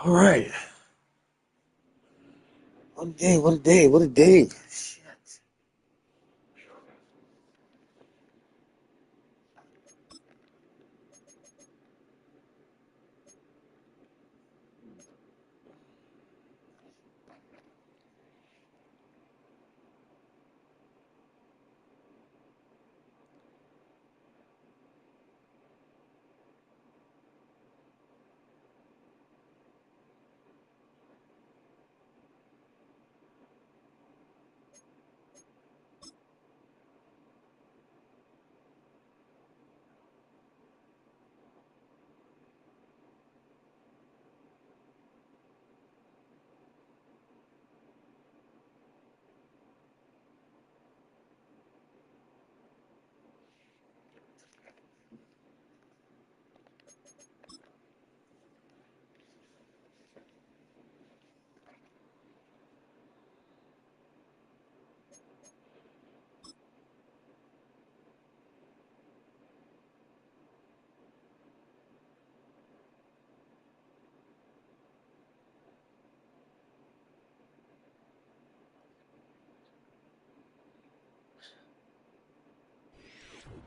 All right. What a day, what a day, what a day. Shit.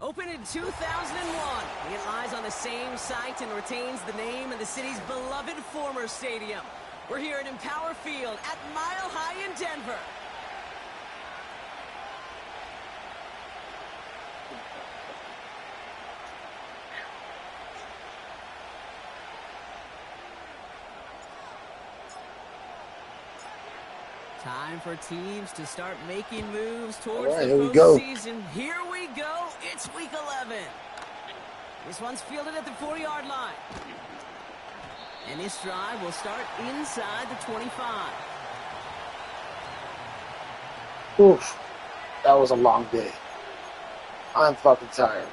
Opened in 2001, it lies on the same site and retains the name of the city's beloved former stadium. We're here at Empower Field at Mile High in Denver. Time for teams to start making moves towards the postseason. Here we go. It's week 11. This one's fielded at the 4-yard line. And this drive will start inside the 25. Oof. That was a long day. I'm fucking tired.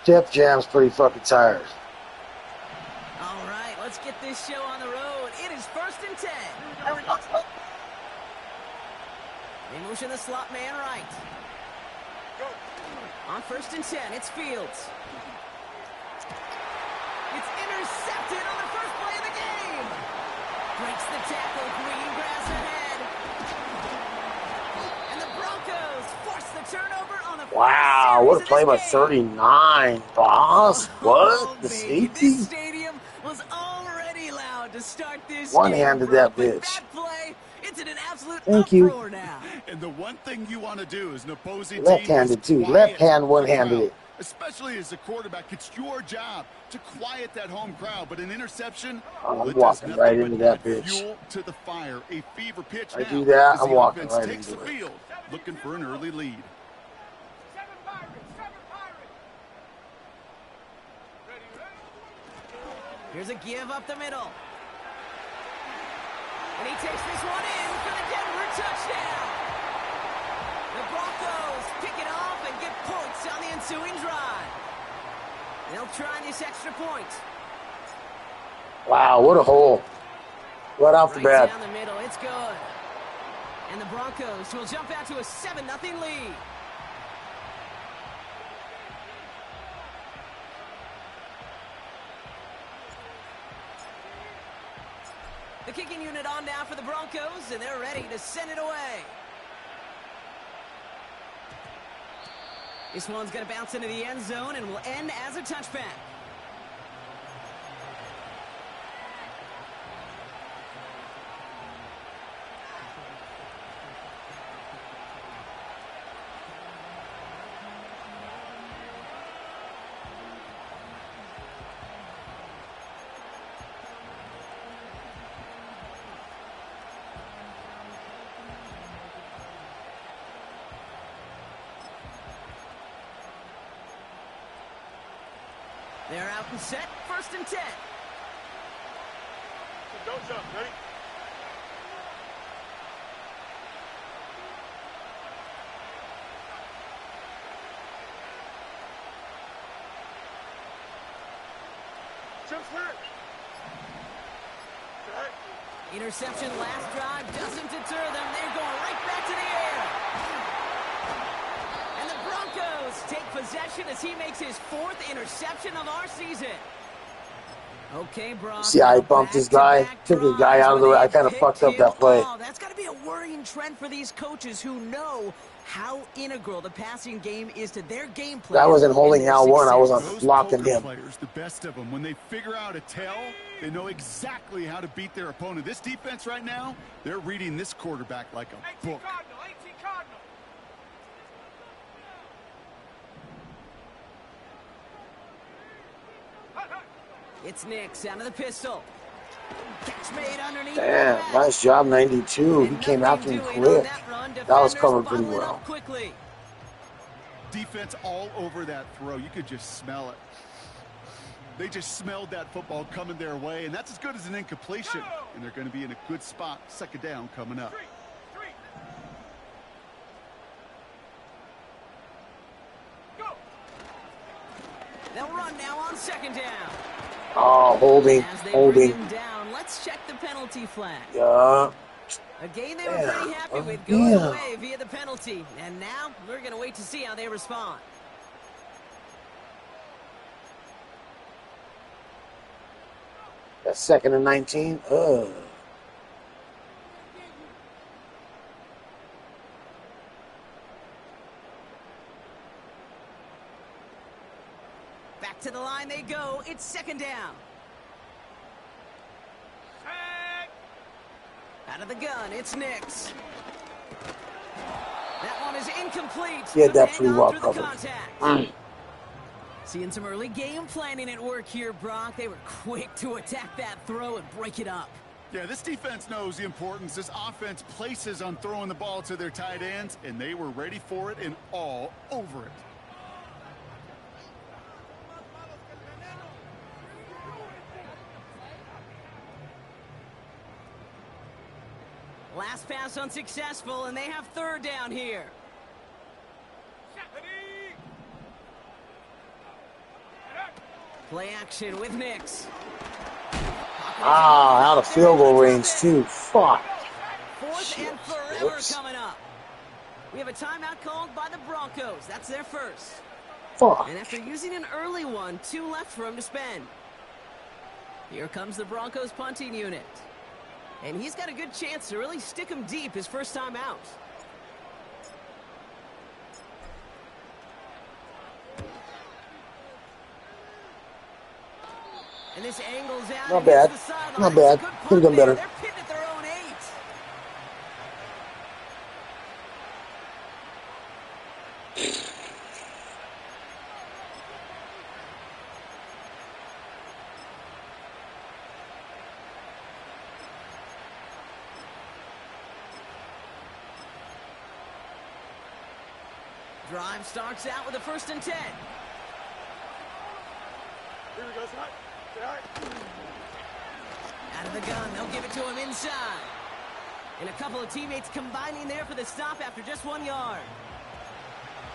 Def Jam's pretty fucking tired. All right, let's get this show on the road. It is 1st and 10. They motion the slot man right. On 1st and 10, it's Fields. It's intercepted on the first play of the game. Breaks the tackle, green grass ahead. And the Broncos force the turnover on the Wow, what a play by 39, boss. What? The safety? This stadium was already loud to start this One-handed that bitch. That play, it's in an absolute Thank you. uproar now. And the one thing you want to do is an opposing left-handed too. Left hand, one-handed it. Especially as a quarterback, it's your job to quiet that home crowd. But an interception, I'm walking right into that bitch. Fuel to the fire, a fever pitch. I do that, I'm walking right takes into the it. field, looking for an early lead. Here's a give up the middle. And he takes this one in for the Denver touchdown. The Broncos pick it off and get points on the ensuing drive. They'll try this extra point. Wow, what a hole. Right off the bat. Down the middle, it's good. And the Broncos will jump out to a 7-0 lead. The kicking unit on now for the Broncos, and they're ready to send it away. This one's going to bounce into the end zone and will end as a touchback. They're out and set, 1st and 10. Don't jump, ready? Jump hurt. Interception last drive doesn't deter them. They're going right back to the air. And the Broncos take possession as he makes his 4th interception of our season. Okay, Brock. See how I bumped this guy? Took the guy out of the way. I kind of fucked up that play. Oh, that's got to be a worrying trend for these coaches who know how integral the passing game is to their game plan. I wasn't holding Al Warren. I wasn't blocking him. Players, the best of them, when they figure out a tell, they know exactly how to beat their opponent. This defense right now, they're reading this quarterback like a book. It's Nix out of the pistol. Catch made underneath. Damn, nice job, 92. He came after him quick. That was covered pretty well. Defense all over that throw. You could just smell it. They just smelled that football coming their way, and that's as good as an incompletion. And they're going to be in a good spot. Second down coming up. They'll run now on second down. Oh, holding. Down, let's check the penalty flag. Yeah. A game they were pretty happy with goes away via the penalty. And now we're going to wait to see how they respond. That's second and 19. Back to the line they go. It's second down. Out of the gun, it's Nix. That one is incomplete. He had that pretty well covered. Seeing some early game planning at work here, Brock. They were quick to attack that throw and break it up. Yeah, this defense knows the importance this offense places on throwing the ball to their tight ends, and they were ready for it and all over it. Last pass unsuccessful, and they have third down here. Play action with Nix. Out of field goal range, too. Fuck. Fourth and forever coming up. We have a timeout called by the Broncos. That's their first. Fuck. And after using an early one, 2 left for him to spend. Here comes the Broncos punting unit. And he's got a good chance to really stick him deep his first time out. And this angles out. Not bad. Not bad. Could have done better. They're pitting at their own 8. Drive starts out with a 1st and 10. Here we go, son. Out of the gun, they'll give it to him inside. And a couple of teammates combining there for the stop after just 1 yard.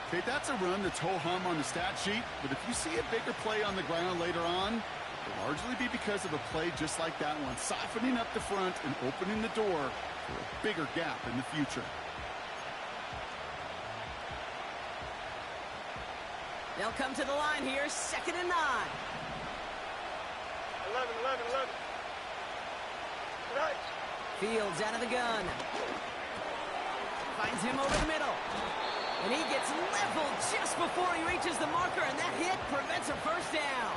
Okay, that's a run that's ho-hum on the stat sheet, but if you see a bigger play on the ground later on, it'll largely be because of a play just like that one, softening up the front and opening the door for a bigger gap in the future. They'll come to the line here, 2nd and 9. 11. Right. Fields out of the gun. Finds him over the middle. And he gets leveled just before he reaches the marker, and that hit prevents a first down.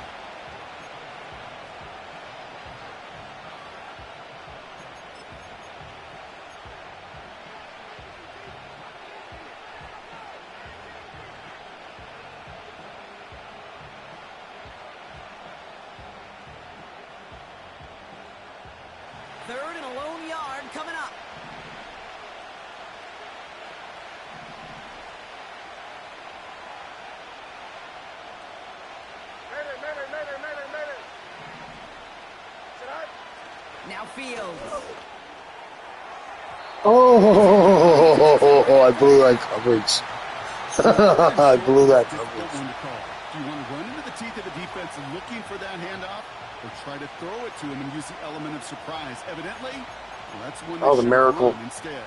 Third and a lone yard coming up. Mayday. Now Fields. Oh, I blew that coverage. I blew that coverage. Do you want to run into the teeth of the defense looking for that handoff, or try to throw it to him and use the element of surprise? Evidently, well, that's one. Oh, the miracle. Instead.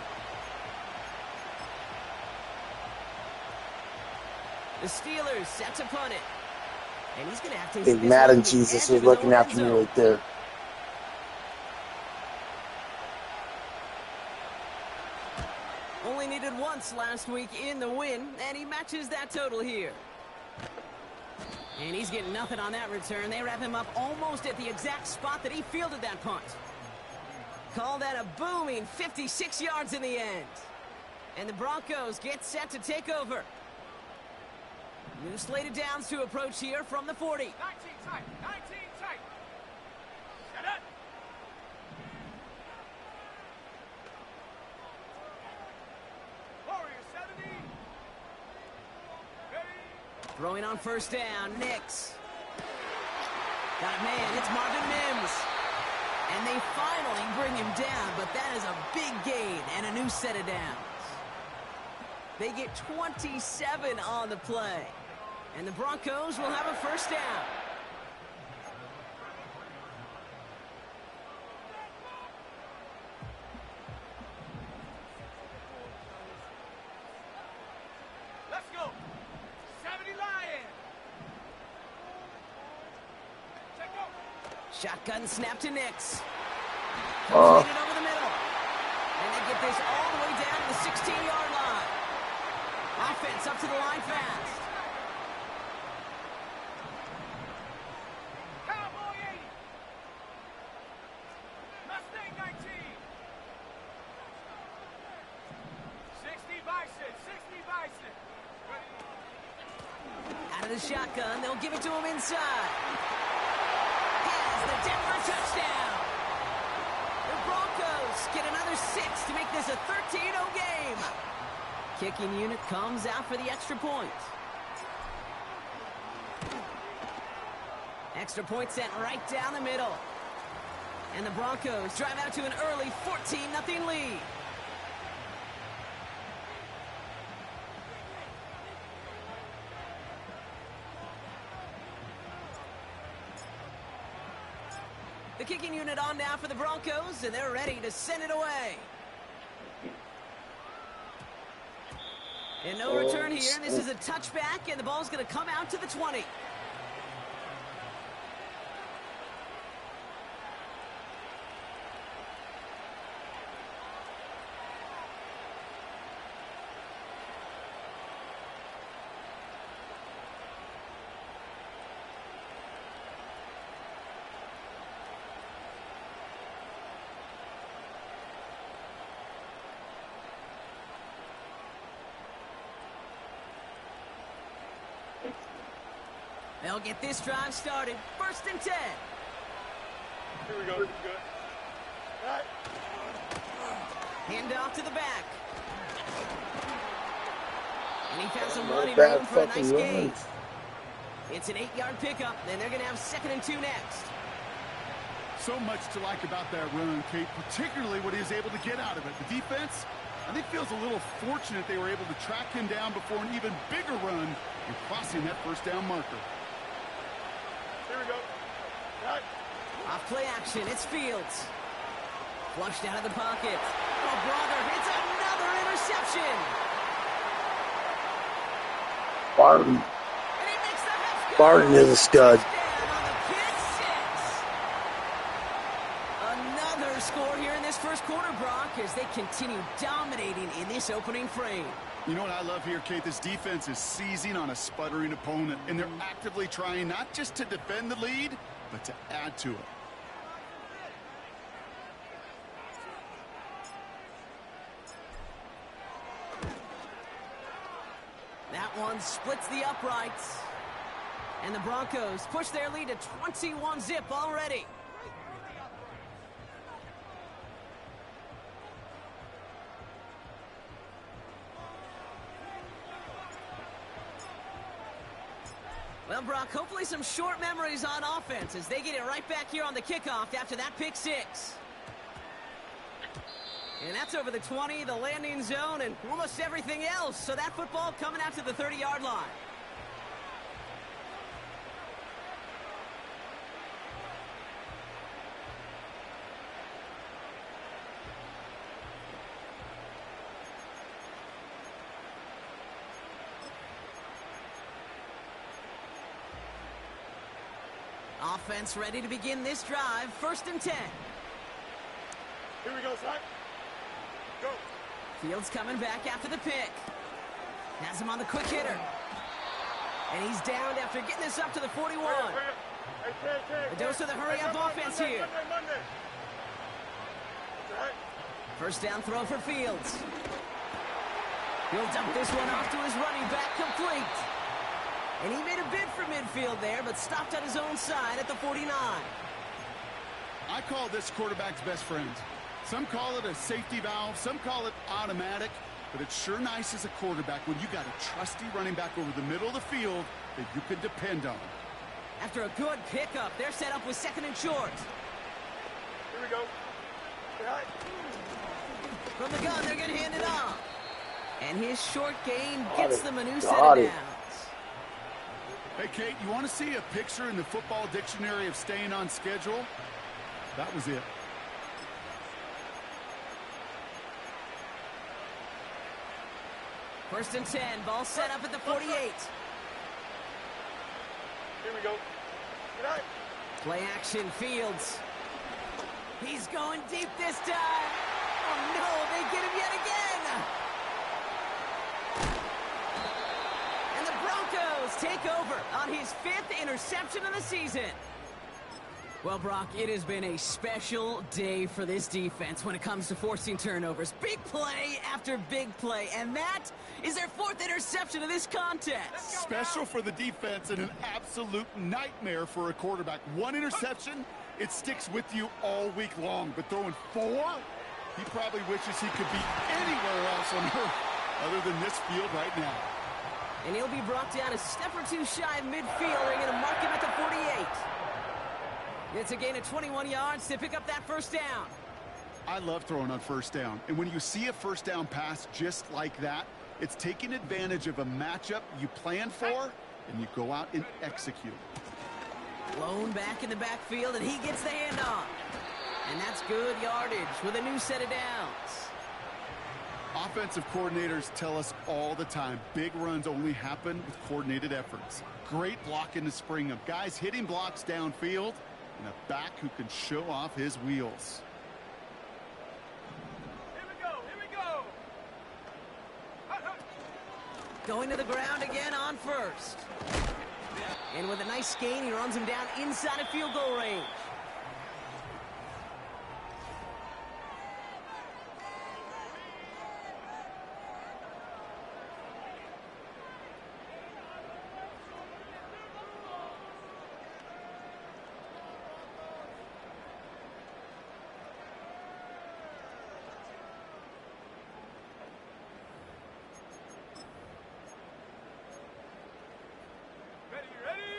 The Steelers set to punt it. And he's going to have to Big Madden Jesus was looking after me right there. Only needed once last week in the win, and he matches that total here. And he's getting nothing on that return. They wrap him up almost at the exact spot that he fielded that punt. Call that a booming 56 yards in the end. And the Broncos get set to take over. New slated downs to approach here from the 40. 19 tight. 19 tight. Set up. Warrior 70. Ready. Throwing on first down, Nix. Got it, man. It's Marvin Mims. And they finally bring him down, but that is a big gain and a new set of downs. They get 27 on the play. And the Broncos will have a first down. Let's go. 70 Lion. Check go. Shotgun snap to Nix. Completed over the middle. And they get this all the way down to the 16-yard line. Offense up to the line fast. Cowboy 80. Mustang 19. 60 Bison. 60 Bison. Ready. Out of the shotgun, they'll give it to him inside. Has the Denver touchdown. The Broncos get another 6 to make this a 13-0 game. Kicking unit comes out for the extra point. Extra point sent right down the middle. And the Broncos drive out to an early 14-0 lead. The kicking unit on now for the Broncos, and they're ready to send it away. And no return here. This is a touchback, and the ball's going to come out to the 20. They'll get this drive started. 1st and 10. Here we go. Good. All right. Hand off to the back. And he found some running room for a nice gain. It's an 8-yard pickup, and they're going to have 2nd and 2 next. So much to like about that run, Kate, particularly what he was able to get out of it. The defense, I think, feels a little fortunate they were able to track him down before an even bigger run and crossing that first down marker. Here we go. All right. Off play action, it's Fields. Flushed out of the pocket. Oh, brother, it's another interception. Barton. And he makes the Mets go. Barton is a stud. On the pick six. Another score here in this first quarter, Brock, as they continue dominating in this opening frame. You know what I love here, Kate? This defense is seizing on a sputtering opponent, and they're actively trying not just to defend the lead, but to add to it. That one splits the uprights. And the Broncos push their lead to 21-zip already. Well, Brock, hopefully some short memories on offense as they get it right back here on the kickoff after that pick six. And that's over the 20, the landing zone, and almost everything else. So that football coming out to the 30-yard line. offense ready to begin this drive. 1st and 10. Here we go, Zach. Go. Fields coming back after the pick. Has him on the quick hitter. And he's downed after getting this up to the 41. A dose of the hurry-up offense here. First down throw for Fields. He'll dump this one off to his running back, complete. And he made a bid for midfield there, but stopped at his own side at the 49. I call this quarterback's best friend. Some call it a safety valve, some call it automatic, but it's sure nice as a quarterback when you got a trusty running back over the middle of the field that you can depend on. After a good pickup, they're set up with 2nd and short. Here we go. From the gun, they're going to hand it off. And his short gain gets them a new set of downs. Hey, Kate, you want to see a picture in the football dictionary of staying on schedule? That was it. First and 10, ball set up at the 48. Here we go. Play action, Fields. He's going deep this time. Oh, no, they get him yet again. And the Broncos take over on his 5th interception of the season. Well, Brock, it has been a special day for this defense when it comes to forcing turnovers. Big play after big play, and that is their 4th interception of this contest. Special for the defense and an absolute nightmare for a quarterback. 1 interception, it sticks with you all week long, but throwing 4, he probably wishes he could be anywhere else on earth other than this field right now. And he'll be brought down a step or 2 shy of midfield. They're going to mark him at the 48. It's a gain of 21 yards to pick up that first down. I love throwing on first down. And when you see a first down pass just like that, it's taking advantage of a matchup you plan for, and you go out and execute. Blown back in the backfield, and he gets the handoff. And that's good yardage with a new set of downs. Offensive coordinators tell us all the time, big runs only happen with coordinated efforts. Great blocking to spring them. Guys hitting blocks downfield, and a back who can show off his wheels. Here we go. Here we go. Going to the ground again on first. And with a nice gain, he runs him down inside of field goal range.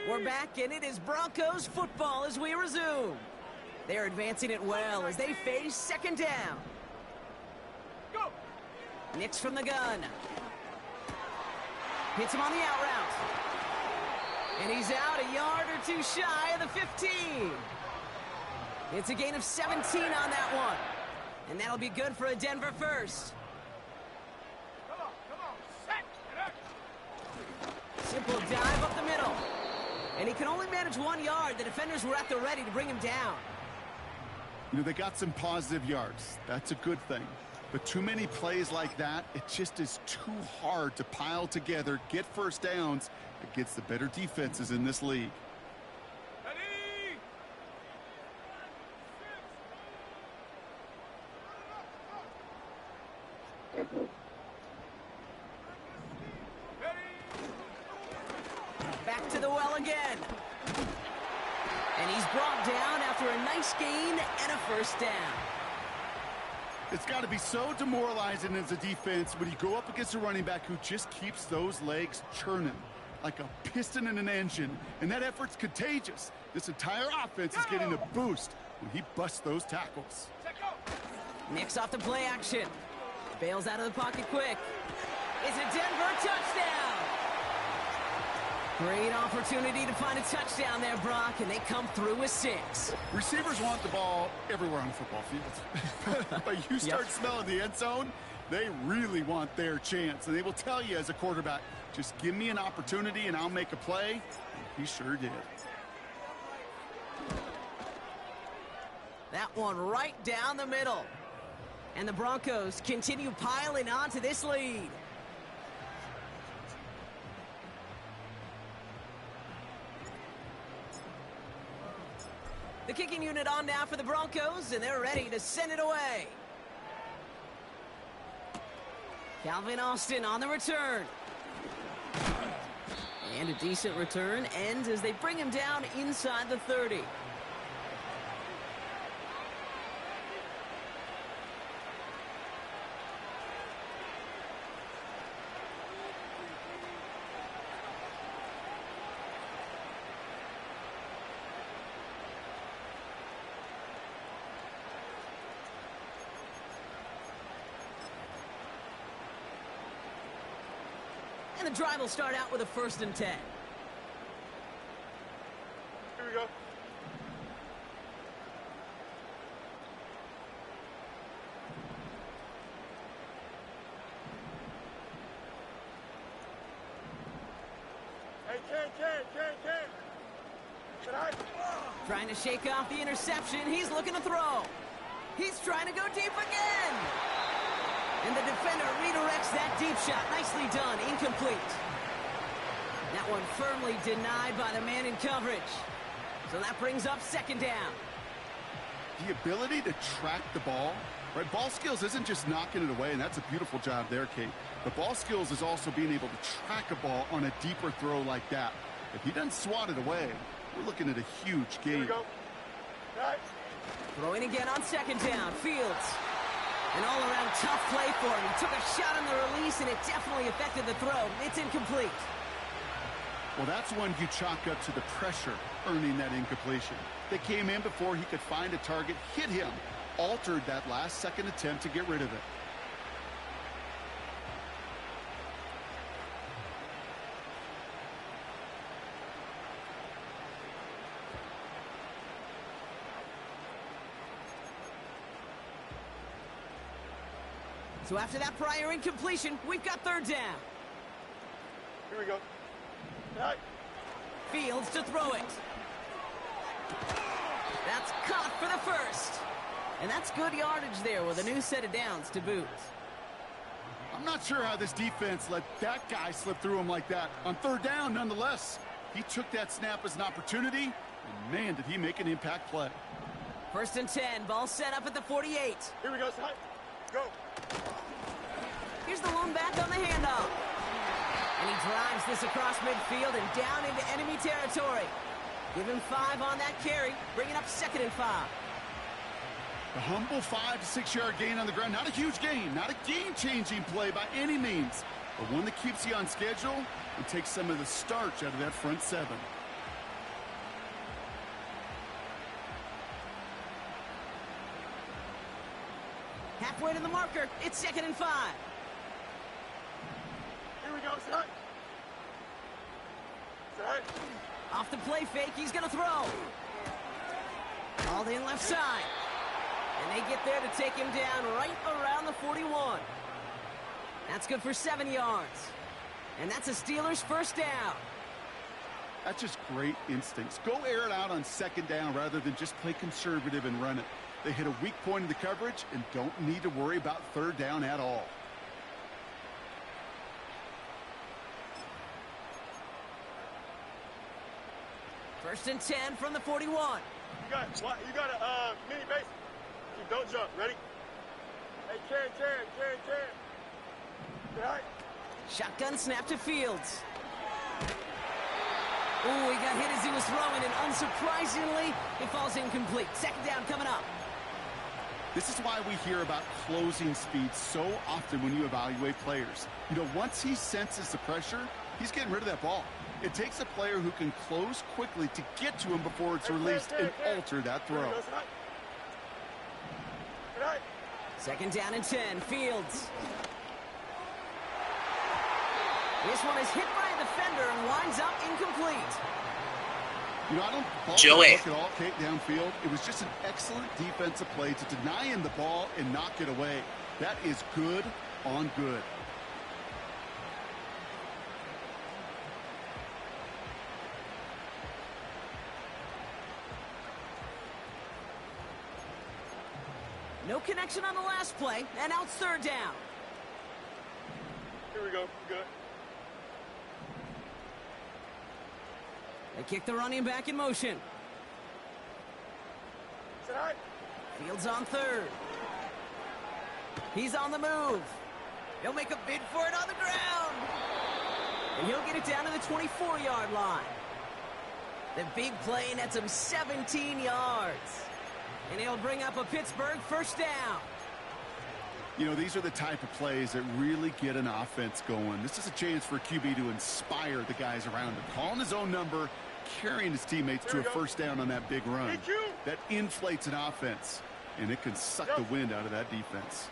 We're back, and it is Broncos football as we resume. They're advancing it well as they face 2nd down. Go. Nix from the gun. Hits him on the out route. And he's out a yard or 2 shy of the 15. It's a gain of 17 on that one. And that'll be good for a Denver first. Come on. Set. Simple dive up the middle. And he can only manage 1 yard. The defenders were at the ready to bring him down. You know, they got some positive yards. That's a good thing. But too many plays like that, it just is too hard to pile together, get first downs against the better defenses in this league. Ready. Back to the well again. And he's brought down after a nice gain and a first down. It's got to be so demoralizing as a defense when you go up against a running back who just keeps those legs churning like a piston in an engine, and that effort's contagious. This entire offense is getting a boost when he busts those tackles. Nix off the play action. Bails out of the pocket quick. It's a Denver touchdown. Great opportunity to find a touchdown there, Brock, and they come through with 6. Receivers want the ball everywhere on the football field. But you start smelling the end zone, they really want their chance. And they will tell you as a quarterback, just give me an opportunity and I'll make a play. And he sure did. That one right down the middle. And the Broncos continue piling on to this lead. The kicking unit on now for the Broncos, and they're ready to send it away. Calvin Austin on the return. And a decent return ends as they bring him down inside the 30. And the drive will start out with a 1st and 10. Here we go. Hey, Ken. Trying to shake off the interception. He's looking to throw. He's trying to go deep again. And the defender redirects that deep shot. Nicely done. Incomplete. That one firmly denied by the man in coverage. So that brings up 2nd down. The ability to track the ball, right? Ball skills isn't just knocking it away, and that's a beautiful job there, Kate. The ball skills is also being able to track a ball on a deeper throw like that. If he doesn't swat it away, we're looking at a huge Here we game. go. Right. Throwing again on 2nd down. Fields. An all-around tough play for him. He took a shot on the release, and it definitely affected the throw. It's incomplete. Well, that's one you chalk up to the pressure earning that incompletion. They came in before he could find a target, hit him, altered that last-second attempt to get rid of it. So after that prior incompletion, we've got 3rd down. Here we go. Right. Fields to throw it. That's caught for the 1st. And that's good yardage there with a new set of downs to boot. I'm not sure how this defense let that guy slip through him like that. On 3rd down, nonetheless, he took that snap as an opportunity, and man, did he make an impact play. 1st and 10, ball set up at the 48. Here we go, son. Go. Here's the lone back on the handoff. And he drives this across midfield and down into enemy territory. Give him 5 on that carry, bringing up 2nd and 5. The humble 5 to 6 yard gain on the ground. Not a huge gain, not a game-changing play by any means, but one that keeps you on schedule and takes some of the starch out of that front 7. Halfway to the marker, it's 2nd and 5. Here we go, son. Son. Off the play fake, he's going to throw. Called in left side. And they get there to take him down right around the 41. That's good for 7 yards. And that's a Steelers 1st down. That's just great instincts. Go air it out on 2nd down rather than just play conservative and run it. They hit a weak point in the coverage and don't need to worry about 3rd down at all. First and 10 from the 41. You got a mini base. Don't jump. Ready? Hey, Ken. Right. Shotgun snap to Fields. Ooh, he got hit as he was throwing, and unsurprisingly, it falls incomplete. 2nd down coming up. This is why we hear about closing speed so often when you evaluate players. You know, once he senses the pressure, he's getting rid of that ball. It takes a player who can close quickly to get to him before it's released and alter that throw. 2nd down and 10, Fields. This one is hit by a defender and winds up incomplete. You know, I don't Joey. look at all Kate downfield. It was just an excellent defensive play to deny him the ball and knock it away. That is good on good. No connection on the last play, and now it's third down. Here we go. Good. They kick the running back in motion. Tonight. Fields on third. He's on the move. He'll make a bid for it on the ground. And he'll get it down to the 24-yard line. The big play nets him 17 yards. And he'll bring up a Pittsburgh first down. You know, these are the type of plays that really get an offense going. This is a chance for QB to inspire the guys around him. Calling his own number, carrying his teammates to a first down on that big run. That inflates an offense, and it can suck the wind out of that defense.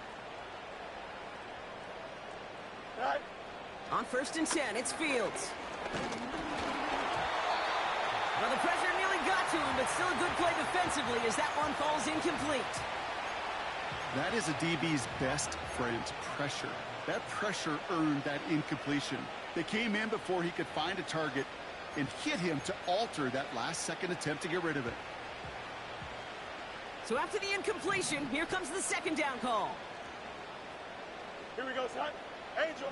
On 1st and 10, it's Fields. Well, the pressure nearly got to him, but still a good play defensively as that one falls incomplete. That is a DB's best friend, pressure. That pressure earned that incompletion. They came in before he could find a target and hit him to alter that last-second attempt to get rid of it. So after the incompletion, here comes the second down call. Here we go, son. Angel.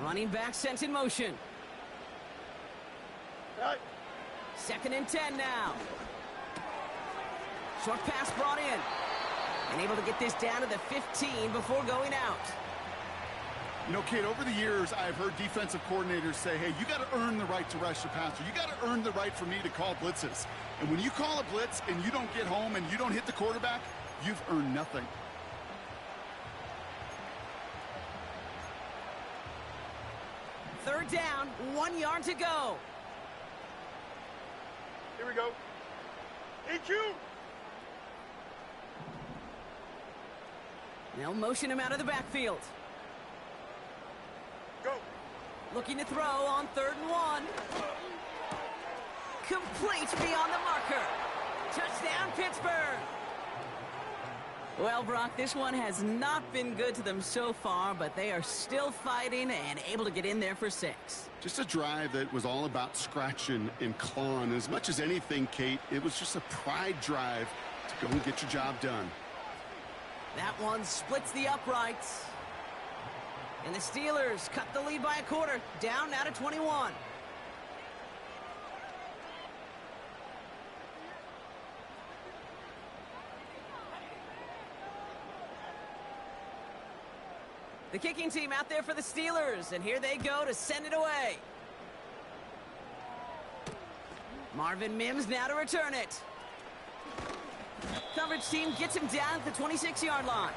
Running back sent in motion. Right. 2nd and 10 now. Short pass brought in. And able to get this down to the 15 before going out. You know, Kate, over the years, I've heard defensive coordinators say, hey, you got to earn the right to rush the passer. You got to earn the right for me to call blitzes. And when you call a blitz and you don't get home and you don't hit the quarterback, you've earned nothing. Third down, 1 yard to go. Here we go. EQ. They'll motion him out of the backfield. Go. Looking to throw on 3rd and 1. Complete beyond the marker. Touchdown, Pittsburgh. Well, Brock, this one has not been good to them so far, but they are still fighting and able to get in there for 6. Just a drive that was all about scratching and clawing. As much as anything, Kate, it was just a pride drive to go and get your job done. That one splits the uprights. And the Steelers cut the lead by a quarter, down now to 21. The kicking team out there for the Steelers, and here they go to send it away. Marvin Mims now to return it. Coverage team gets him down at the 26-yard line.